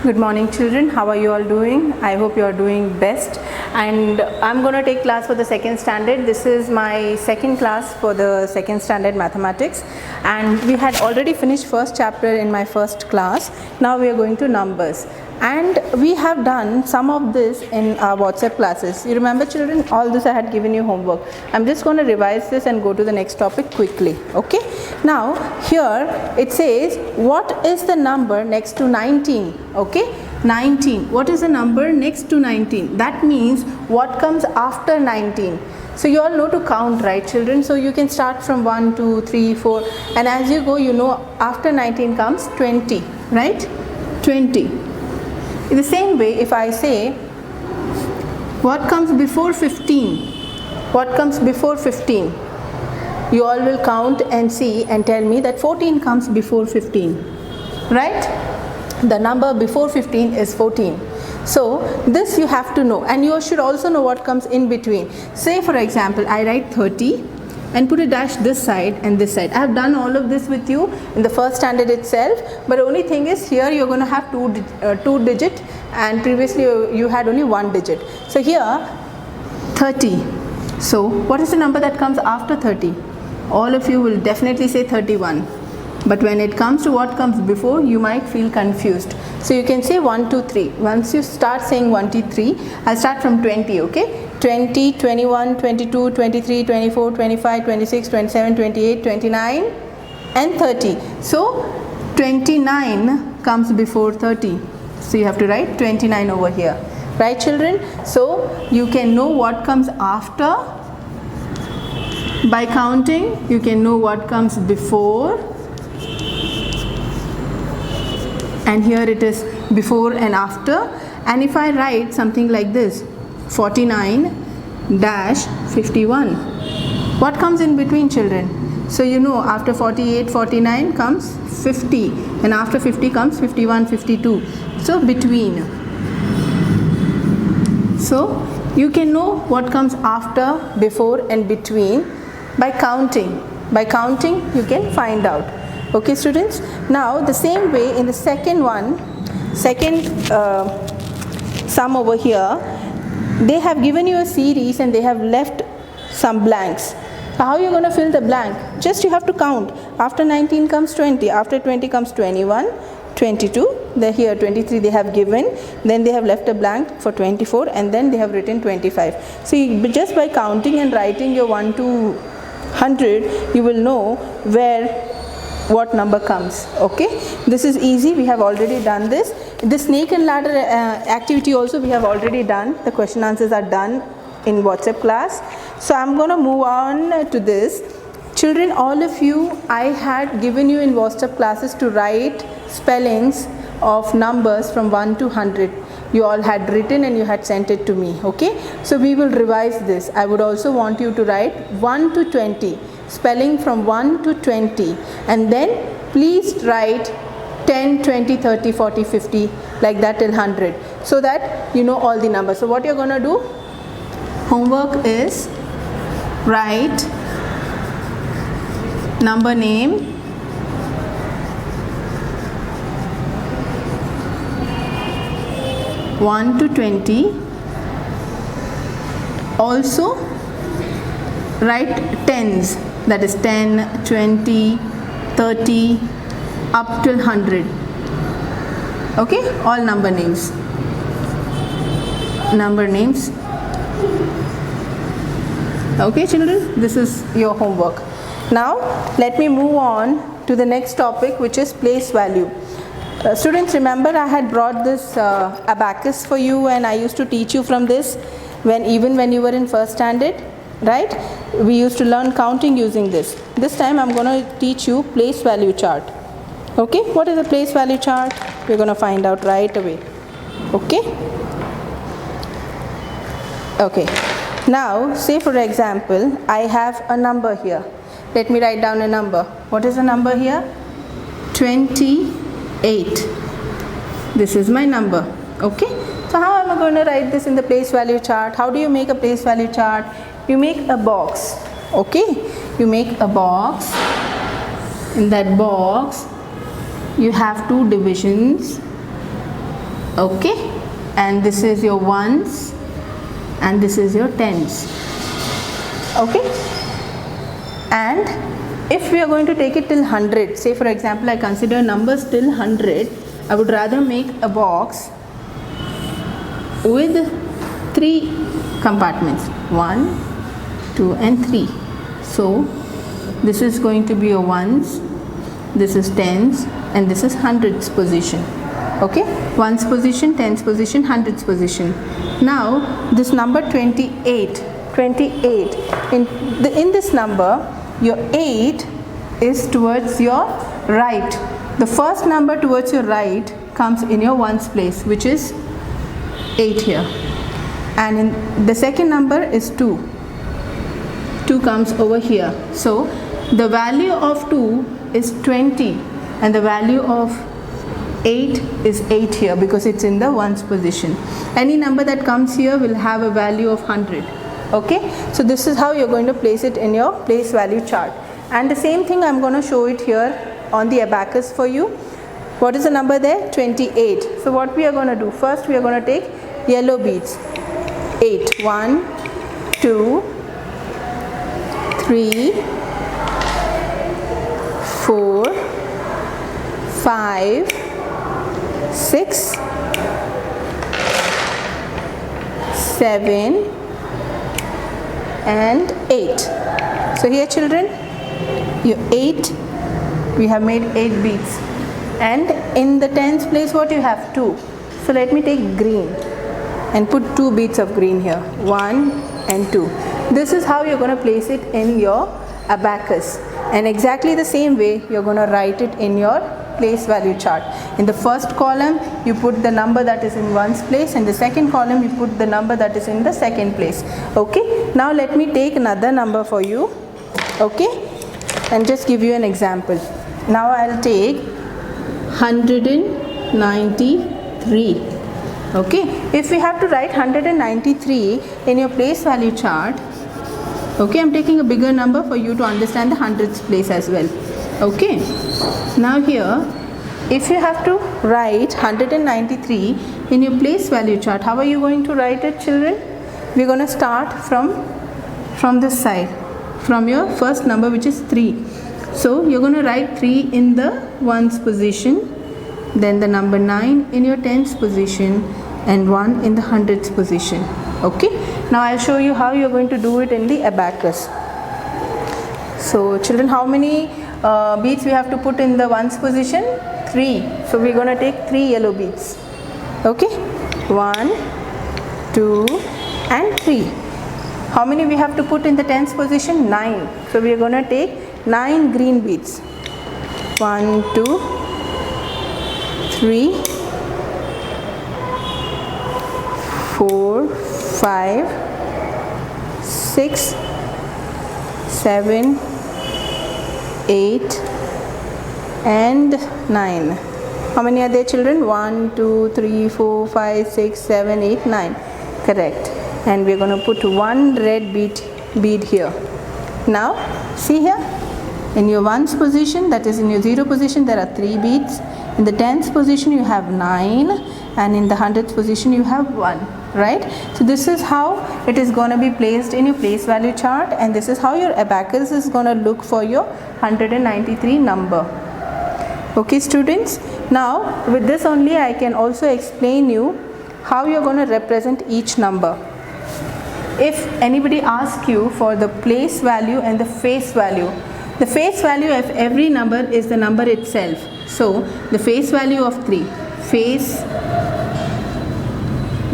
Good morning children, how are you all doing? I hope you are doing best, and I'm going to take class for the second standard. This is my second class for the second standard mathematics, and we had already finished first chapter in my first class. Now we are going to numbers, and we have done some of this in our WhatsApp classes. You remember children, all this I had given you homework. I'm just going to revise this and go to the next topic quickly. Okay, now here it says what is the number next to 19? Okay, 19. What is the number next to 19? That means what comes after 19. So you all know to count, right children? So you can start from 1, 2, 3, 4, and as you go, you know after 19 comes 20, right? 20. In the same way, if I say what comes before 15, what comes before 15, you all will count and see and tell me that 14 comes before 15, right? The number before 15 is 14. So this you have to know, and you should also know what comes in between. Say for example, I write 30 and put a dash this side and this side. I have done all of this with you in the first standard itself, but the only thing is here you're going to have two digit, and previously you had only one digit. So here 30. So what is the number that comes after 30? All of you will definitely say 31. But when it comes to what comes before, you might feel confused. So you can say 1, 2, 3. Once you start saying 1, 2, 3, I'll start from 20, okay? 20, 21, 22, 23, 24, 25, 26, 27, 28, 29 and 30. So 29 comes before 30. So you have to write 29 over here. Right children? So you can know what comes after by counting. You can know what comes before. And here it is before and after. And if I write something like this, 49 dash 51, what comes in between children? So you know after 48, 49 comes 50, and after 50 comes 51, 52. So between. So you can know what comes after, before and between by counting. By counting you can find out. Okay students, now the same way in the second sum over here, they have given you a series and they have left some blanks. How are you going to fill the blank? Just you have to count. After 19 comes 20, after 20 comes 21, 22, then here 23 they have given, then they have left a blank for 24, and then they have written 25. So just by counting and writing your 1 to 100, you will know what number comes. Okay, this is easy. We have already done this. The snake and ladder activity also we have already done. The question answers are done in WhatsApp class. So I'm going to move on to this. Children, all of you, I had given you in WhatsApp classes to write spellings of numbers from 1 to 100. You all had written and you had sent it to me. Okay, so we will revise this. I would also want you to write 1 to 20. Spelling from 1 to 20, and then please write 10, 20, 30, 40, 50, like that till 100, so that you know all the numbers. So what you're going to do, homework is write number name, (1 to 20). Also write tens, that is 10, 20, 30 up till 100. Okay, all number names. Okay children, this is your homework. Now let me move on to the next topic, which is place value. Students, remember I had brought this abacus for you, and I used to teach you from this even when you were in first standard, right? We used to learn counting using this. This time I'm going to teach you place value chart. Okay, what is a place value chart? We're going to find out right away. Okay. Okay, now say for example I have a number here. Let me write down a number. What is the number here? 28. This is my number. Okay, so how am I going to write this in the place value chart? How do you make a place value chart? You make a box. Okay, you make a box. In that box you have two divisions. Okay, and this is your ones and this is your tens. Okay, and if we are going to take it till 100, say for example I consider numbers till 100, I would rather make a box with 3 compartments, 1, 2 and 3. So this is going to be a ones, this is tens and this is hundreds position. Okay, ones position, tens position, hundreds position. Now this number 28 in this number, your 8 is towards your right. The first number towards your right comes in your ones place, which is 8 here, and in the second number is 2 comes over here. So the value of 2 is 20 and the value of 8 is 8 here because it's in the ones position. Any number that comes here will have a value of 100. Okay, so this is how you're going to place it in your place value chart, and the same thing I'm going to show it here on the abacus for you. What is the number there? 28. So what we are going to do, first we are going to take yellow beads. 8, 1, 2, 3, 4, 5, 6, 7 and 8. So here children, your 8, we have made 8 beads, and in the tens place what you have? 2. So let me take green and put 2 beads of green here, 1 and 2. This is how you're going to place it in your abacus, and exactly the same way you're going to write it in your place value chart. In the first column you put the number that is in ones place, and the second column you put the number that is in the second place. Okay, now let me take another number for you, okay, and just give you an example. Now I'll take 193. Okay, if we have to write 193 in your place value chart, okay, I'm taking a bigger number for you to understand the hundreds place as well. Okay, now here if you have to write 193 in your place value chart, how are you going to write it children? We're going to start from this side, from your first number, which is 3. So you're going to write 3 in the ones position, then the number 9 in your tens position and 1 in the hundreds position. Okay, now I'll show you how you're going to do it in the abacus. So children, how many beads we have to put in the ones position? 3. So we're going to take 3 yellow beads. Okay, 1, 2 and 3. How many we have to put in the tens position? 9. So we are going to take 9 green beads. 1, 2, 3, 4, 5, 6, 7, 8 and 9. How many are there children? 1, 2, 3, 4, 5, 6, 7, 8, 9. Correct. And we are going to put 1 red bead here. Now see here, in your ones position, that is in your 0 position, there are 3 beads. In the tens position you have 9, and in the hundreds position you have 1, right? So this is how it is going to be placed in your place value chart, and this is how your abacus is going to look for your 193 number. Okay students, now with this only I can also explain you how you are going to represent each number. If anybody asks you for the place value and the face value, the face value of every number is the number itself. So the face value of 3, face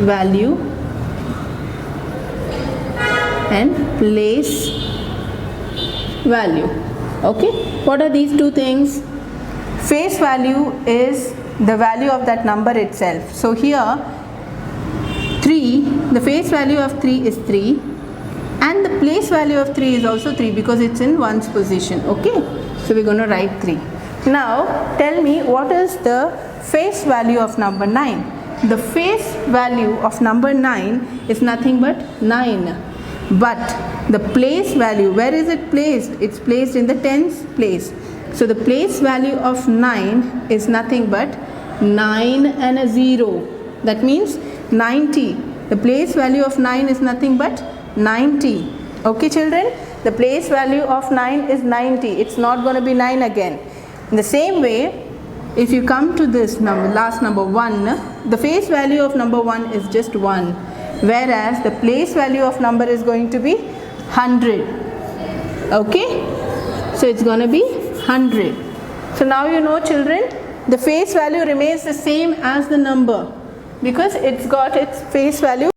value and place value. Okay, what are these two things? Face value is the value of that number itself. So here 3, the face value of 3 is 3, and the place value of 3 is also 3 because it's in ones position. Okay, so we're going to write 3. Now tell me, what is the face value of number 9? The face value of number 9 is nothing but 9. But the place value, where is it placed? It's placed in the tens place. So the place value of 9 is nothing but 9 and a 0. That means 90. The place value of 9 is nothing but 90. Okay children, the place value of 9 is 90. It's not going to be 9 again. In the same way, if you come to this number, last number 1, the face value of number 1 is just 1, whereas the place value of number is going to be 100. Okay, so it's going to be 100. So now you know children, the face value remains the same as the number because it's got its face value